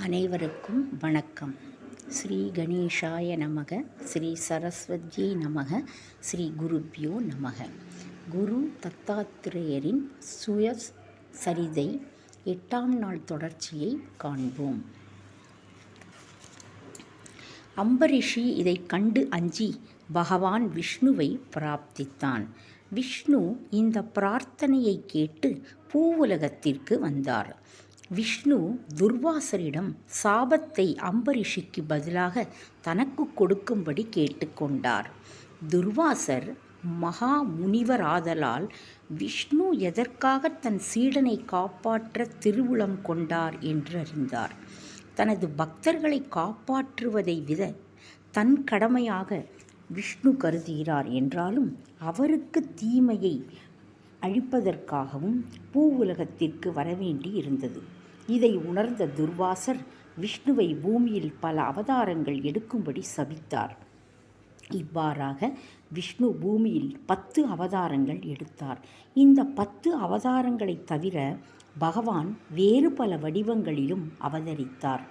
அனைவருக்கும் வணக்கம். ஸ்ரீ கணேஷாய நமக, ஸ்ரீ சரஸ்வதியை நமக, ஸ்ரீ குருப்யோ நமக. குரு தத்தாத்திரேயரின் சுயசரிதை 8ஆம் நாள் தொடர்ச்சியை காண்போம். அம்பரிஷி இதை கண்டு அஞ்சி பகவான் விஷ்ணுவை பிரார்த்தித்தான். விஷ்ணு இந்த பிரார்த்தனையை கேட்டு பூவுலகத்திற்கு வந்தார். விஷ்ணு துர்வாசரிடம் சாபத்தை அம்பரிஷிக்கு பதிலாக தனக்கு கொடுக்கும்படி கேட்டுக்கொண்டார். துர்வாசர் மகா முனிவராதலால் விஷ்ணு எதற்காக தன் சீடனை காப்பாற்ற திருவுளம் கொண்டார் என்று அறிந்தார். தனது பக்தர்களை காப்பாற்றுவதை விட தன் கடமையாக விஷ்ணு கருதுகிறார் என்றாலும் அவருக்கு தீமையை அழிப்பதற்காகவும் பூவுலகத்திற்கு வரவேண்டி இருந்தது. இதை உணர்ந்த துர்வாசர் விஷ்ணுவை பூமியில் பல அவதாரங்கள் எடுக்கும்படி சபித்தார். இவ்வாறாக விஷ்ணு பூமியில் 10 அவதாரங்கள் எடுத்தார். இந்த 10 அவதாரங்களை தவிர பகவான் வேறு பல வடிவங்களிலும் அவதரித்தார்.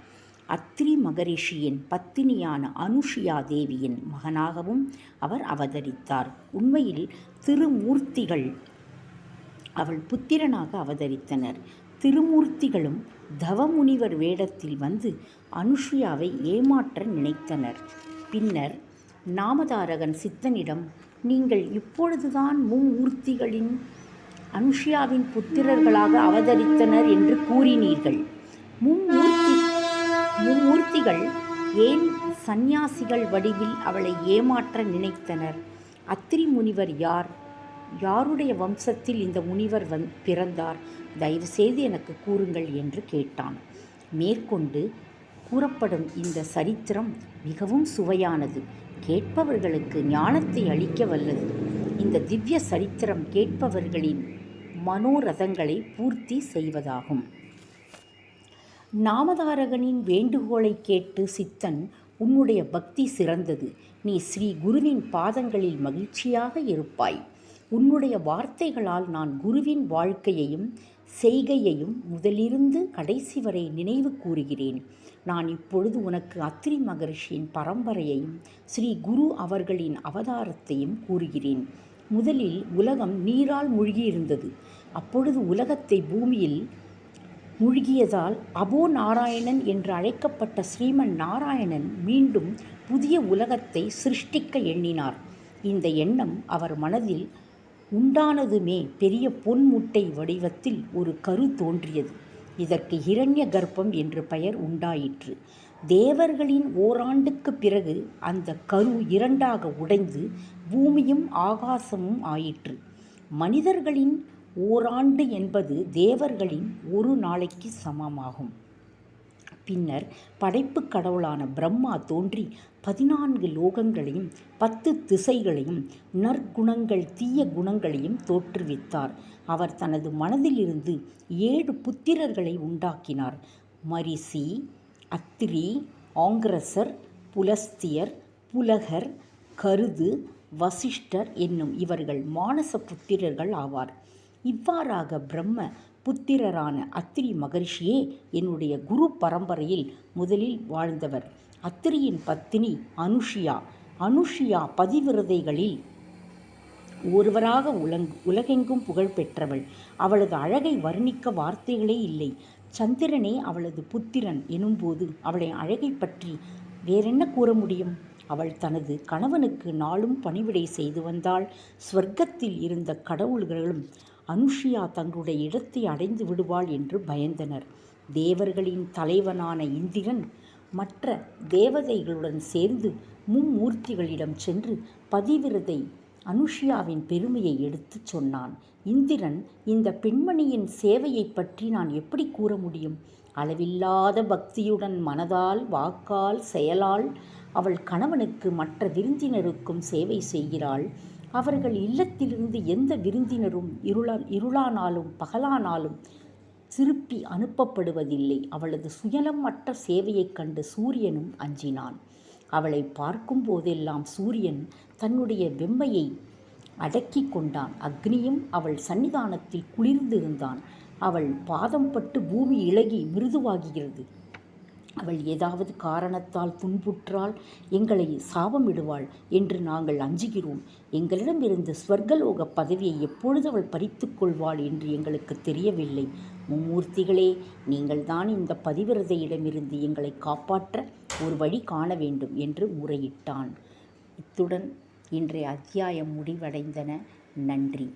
அத்ரி மகரிஷியின் பத்தினியான அனுஷியா தேவியின் மகனாகவும் அவர் அவதரித்தார். உண்மையில் திருமூர்த்திகள் அவள் புத்திரனாக அவதரித்தனர். திருமூர்த்திகளும் தவமுனிவர் வேடத்தில் வந்து அனுஷியாவை ஏமாற்ற நினைத்தனர். பின்னர் நாமதாரகன் சித்தனிடம், நீங்கள் இப்பொழுதுதான் மும்மூர்த்திகளின் அனுஷியாவின் புத்திரர்களாக அவதரித்தனர் என்று கூறினீர்கள். மும்மூர்த்திகள் ஏன் சந்நியாசிகள் வடிவில் அவளை ஏமாற்ற நினைத்தனர்? அத்ரி முனிவர் யார்? யாருடைய வம்சத்தில் இந்த முனிவர் பிறந்தார்? தயவு செய்து எனக்கு கூறுங்கள் என்று கேட்டான். மேற்கொண்டு கூறப்படும் இந்த சரித்திரம் மிகவும் சுவையானது, கேட்பவர்களுக்கு ஞானத்தை அளிக்க வல்லது. இந்த திவ்ய சரித்திரம் கேட்பவர்களின் மனோரதங்களை பூர்த்தி செய்வதாகும். நாமதாரகனின் வேண்டுகோளை கேட்டு சித்தன், உன்னுடைய பக்தி சிறந்தது. நீ ஸ்ரீ குருவின் பாதங்களில் மகிழ்ச்சியாக இருப்பாய். உன்னுடைய வார்த்தைகளால் நான் குருவின் வாழ்க்கையையும் செய்கையையும் முதலிருந்து கடைசி வரை நினைவு கூறுகிறேன். நான் இப்பொழுது உனக்கு அத்ரி மகரிஷியின் பரம்பரையையும் ஸ்ரீ குரு அவர்களின் அவதாரத்தையும் கூறுகிறேன். முதலில் உலகம் நீரால் மூழ்கியிருந்தது. அப்பொழுது உலகத்தை பூமியில் மூழ்கியதால் அபோ நாராயணன் என்று அழைக்கப்பட்ட ஸ்ரீமன் நாராயணன் மீண்டும் புதிய உலகத்தை சிருஷ்டிக்க எண்ணினார். இந்த எண்ணம் அவர் மனதில் உண்டானதுமே பெரிய பொன் முட்டை வடிவத்தில் ஒரு கரு தோன்றியது. இதற்கு ஹிரண்ய கர்ப்பம் என்று பெயர் உண்டாயிற்று. தேவர்களின் ஓராண்டுக்கு பிறகு அந்த கரு 2ஆக உடைந்து பூமியும் ஆகாசமும் ஆயிற்று. மனிதர்களின் ஓராண்டு என்பது தேவர்களின் ஒரு நாளைக்கு சமமாகும். பின்னர் படைப்பு கடவுளான பிரம்மா தோன்றி 14 லோகங்களையும் 10 திசைகளையும் நற்குணங்கள் தீய குணங்களையும் தோற்றுவித்தார். அவர் தனது மனதிலிருந்து 7 புத்திரர்களை உண்டாக்கினார். மரிசி, அத்திரி, ஆங்கிரசர், புலஸ்தியர், புலகர், கருது, வசிஷ்டர் என்னும் இவர்கள் மானச புத்திரர்கள் ஆவார். இவ்வாறாக பிரம்ம புத்திரரான அத்ரி மகரிஷியே என்னுடைய குரு பரம்பரையில் முதலில் வாழ்ந்தவர். அத்ரியின் பத்தினி அனுஷியா பதிவிரதைகளில் ஒருவராக உலகெங்கும் புகழ் பெற்றவள். அவளது அழகை வர்ணிக்க வார்த்தைகளே இல்லை. சந்திரனே அவளது புத்திரன் எனும்போது அவளை அழகை பற்றி வேறென்ன கூற முடியும்? அவள் தனது கணவனுக்கு நாளும் பணிவிடை செய்து வந்தாள். ஸ்வர்க்கத்தில் இருந்த கடவுள்களும் அனுஷியா தங்களுடைய இடத்தை அடைந்து விடுவாள் என்று பயந்தனர். தேவர்களின் தலைவனான இந்திரன் மற்ற தேவதைகளுடன் சேர்ந்து மும்மூர்த்திகளிடம் சென்று பதிவிரதை அனுஷியாவின் பெருமையை எடுத்துச் சொன்னான். இந்திரன், இந்த பெண்மணியின் சேவையை பற்றி நான் எப்படி கூற முடியும்? அளவில்லாத பக்தியுடன் மனதால், வாக்கால், செயலால் அவள் கணவனுக்கு மற்ற விருந்தினருக்கும் சேவை செய்கிறாள். அவர்கள் இல்லத்திலிருந்து எந்த விருந்தினரும் இருளானாலும் பகலானாலும் திருப்பி அனுப்பப்படுவதில்லை. அவளது சுயநலமற்ற சேவையைக் கண்டு சூரியனும் அஞ்சினான். அவளை பார்க்கும் போதெல்லாம் சூரியன் தன்னுடைய வெம்மையை அடக்கி கொண்டான். அக்னியும் அவள் சன்னிதானத்தில் குளிர்ந்திருந்தான். அவள் பாதம் பட்டு பூமி இளகி மிருதுவாகிறது. அவள் ஏதாவது காரணத்தால் துன்புற்றால் எங்களை சாபமிடுவாள் என்று நாங்கள் அஞ்சுகிறோம். எங்களிடமிருந்து ஸ்வர்கலோக பதவியை எப்பொழுது அவள் பறித்து கொள்வாள் என்று எங்களுக்கு தெரியவில்லை. மும்மூர்த்திகளே, நீங்கள்தான் இந்த பதிவிரதையிடமிருந்து எங்களை காப்பாற்ற ஒரு வழி காண வேண்டும் என்று முறையிட்டான். இத்துடன் இன்றைய அத்தியாயம் முடிவடைந்தன. நன்றி.